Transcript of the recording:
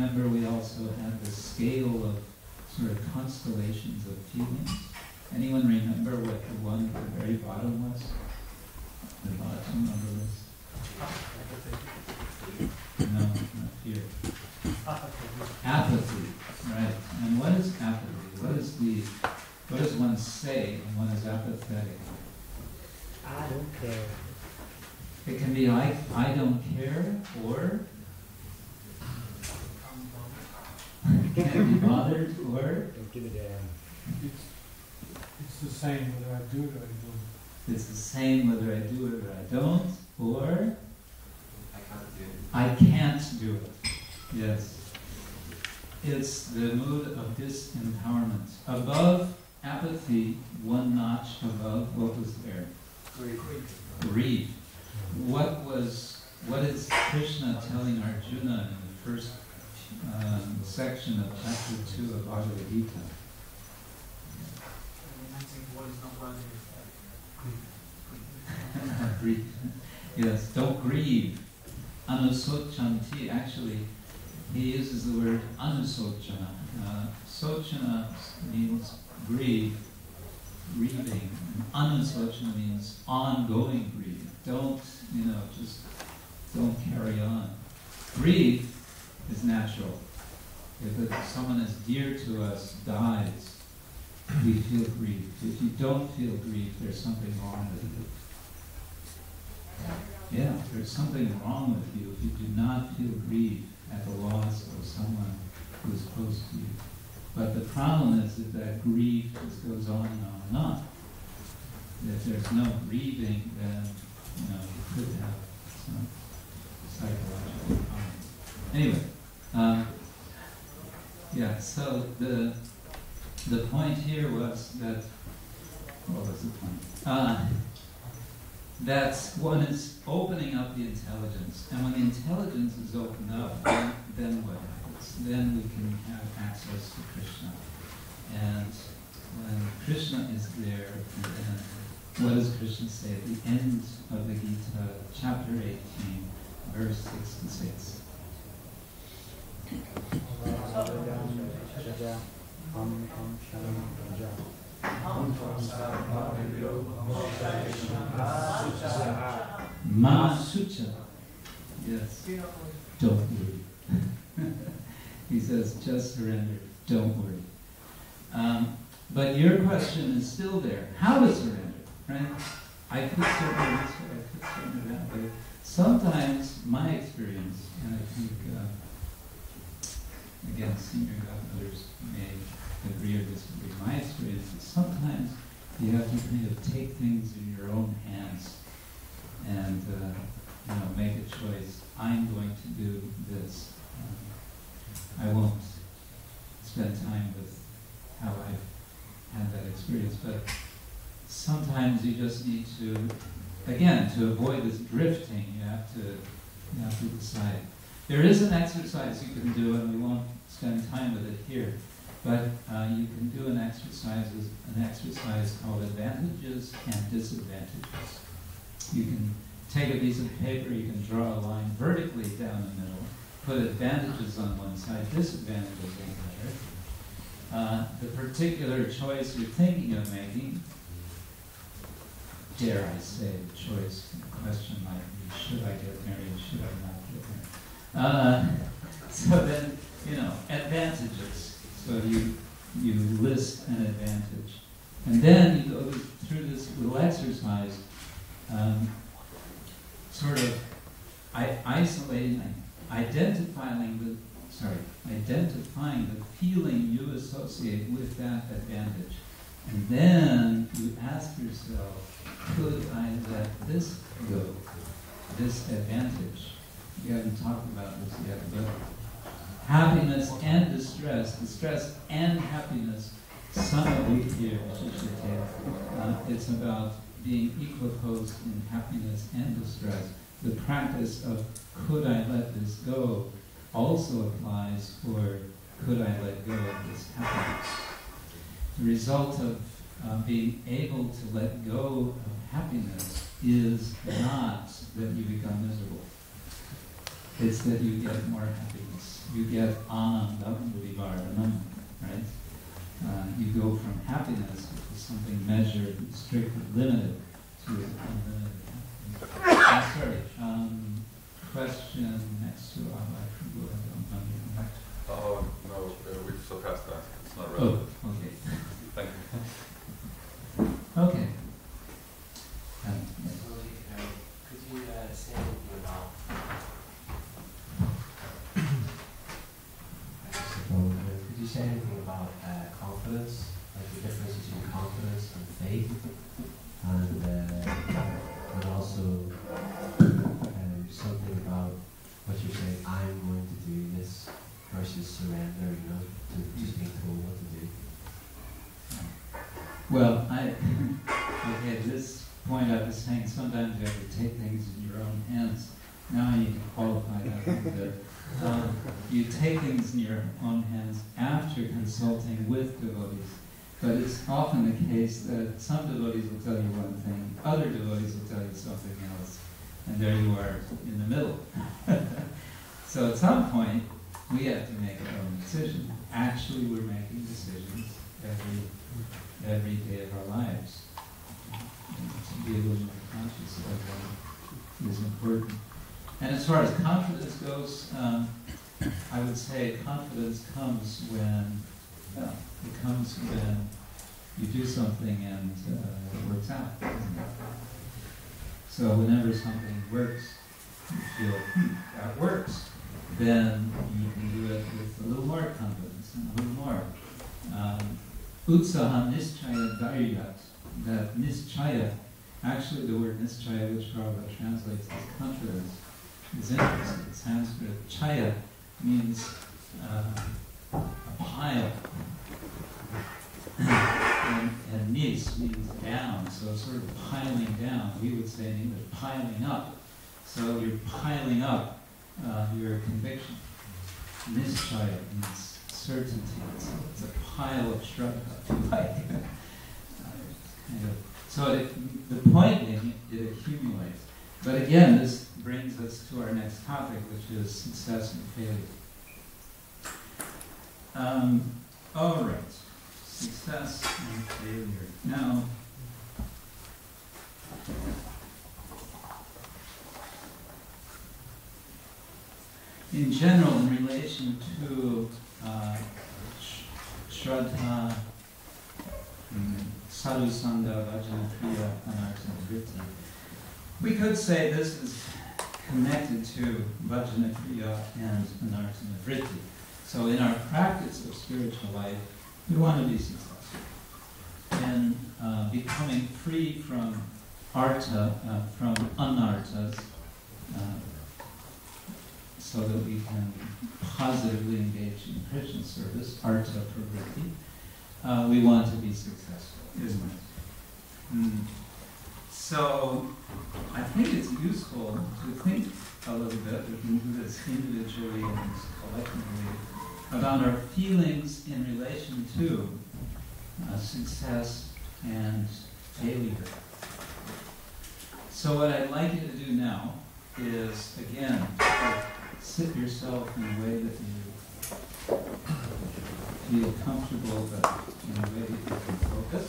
Remember, we also had the scale of sort of constellations of feelings. Anyone remember what the one at the very bottom was? The bottom of the list? No, not fear. Apathy, right. And what is apathy? What does one say when one is apathetic? I don't care. It can be like, I don't care, or can't be bothered, or Don't give a damn. It's the same whether I do it or I don't. it's the same whether I do it or I don't, or I can't do it. I can't do it. Yes. It's the mood of disempowerment. Above apathy, one notch above, what was there? Greed. What is Krishna telling Arjuna in the first section of chapter 2 of Bhagavad Gita? Grieve. Yes, don't grieve. Anusochanti. Actually, he uses the word anusochana. Sochana means grieving. Anusochana means ongoing grief. Don't, just don't carry on. Grief is natural. If someone as dear to us dies, we feel grief. If you don't feel grief, there's something wrong with you. Yeah, there's something wrong with you if you do not feel grief at the loss of someone who is close to you. But the problem is that grief just goes on and on and on. If there's no grieving, then you could have some psychological problems. Anyway, so the point here was that, what was the point? That one is opening up the intelligence, and when the intelligence is opened up, then what happens? Then we can have access to Krishna. And when Krishna is there, then what does Krishna say at the end of the Gita, chapter 18, verse 66? Masucha. Yes. Don't worry. He says, just surrender. Don't worry. But your question is still there. How to surrender? Right? I could surrender this way, I could surrender that way. Sometimes my experience, and I think, again, senior godmothers may agree or disagree. My experience is sometimes you have to kind of take things in your own hands and make a choice. I'm going to do this. I won't spend time with how I've had that experience, but sometimes you just need to, again, to avoid this drifting, you have to decide. There is an exercise you can do, and we won't spend time with it here, but you can do an exercise called advantages and disadvantages. You can take a piece of paper, you can draw a line vertically down the middle, put advantages on one side, disadvantages on the other. The particular choice you're thinking of making, dare I say, the choice, the question might be, should I get married, should I not get married? So then, advantages. So you list an advantage. And then you go through this little exercise, sort of identifying the feeling you associate with that advantage. And then you ask yourself, could I let this go, this advantage? We haven't talked about this yet, but happiness and distress and happiness, it's about being equiposed in happiness and distress. The practice of could I let this go also applies for could I let go of this happiness. The result of being able to let go of happiness is not that you become miserable. It's that you get more happiness. you get anandam vivaranam, right? You go from happiness, which is something measured, strictly limited, to unlimited happiness. Sorry, question next to Oh, no, we've surpassed that. It's not Oh, relevant. okay. Thank you. Okay. Could you say anything about, could you say anything about confidence, like the difference between confidence and faith, and also something about what you're saying, I'm going to do this versus surrender, you know, to just being told what to do. Well, okay, this point I was saying, sometimes you have to take things in your own hands. Now I need to qualify that a little bit. You take things in your own hands after consulting with devotees. But it's often the case that some devotees will tell you one thing, other devotees will tell you something else, and there you are in the middle. So at some point, we have to make our own decision. Actually, we're making decisions every day of our lives. And to be a little more conscious of that is important. And as far as confidence goes, I would say confidence comes when, it comes when you do something and it works out. So whenever something works, you feel, that works, then you can do it with a little more confidence and a little more. Utsaha nischaya daryat, that nischaya, actually the word nischaya, which Prabhupada translates as confidence, is interesting. Sanskrit chaya means a pile, and nis means down, so sort of piling down. We would say in English, piling up. So you're piling up your conviction. Nischaya means certainty. It's a pile of shraddha, like, so the point being, it accumulates. But again, this brings us to our next topic, which is success and failure. All right, success and failure. Now, in general, in relation to Shraddha, Sadhusanga, Vajana Kriya, Anartha, Vritti, we could say this is connected to Vajana Kriya and Anartha Vritti. So in our practice of spiritual life, we want to be successful in becoming free from artha, from anarthas, so that we can positively engage in Krishna service, artha pravritti. We want to be successful, isn't it? So I think it's useful to think a little bit, we can do this individually and collectively, about our feelings in relation to success and failure. So what I'd like you to do now is, again, sit yourself in a way that you feel comfortable, but in a way that you can focus.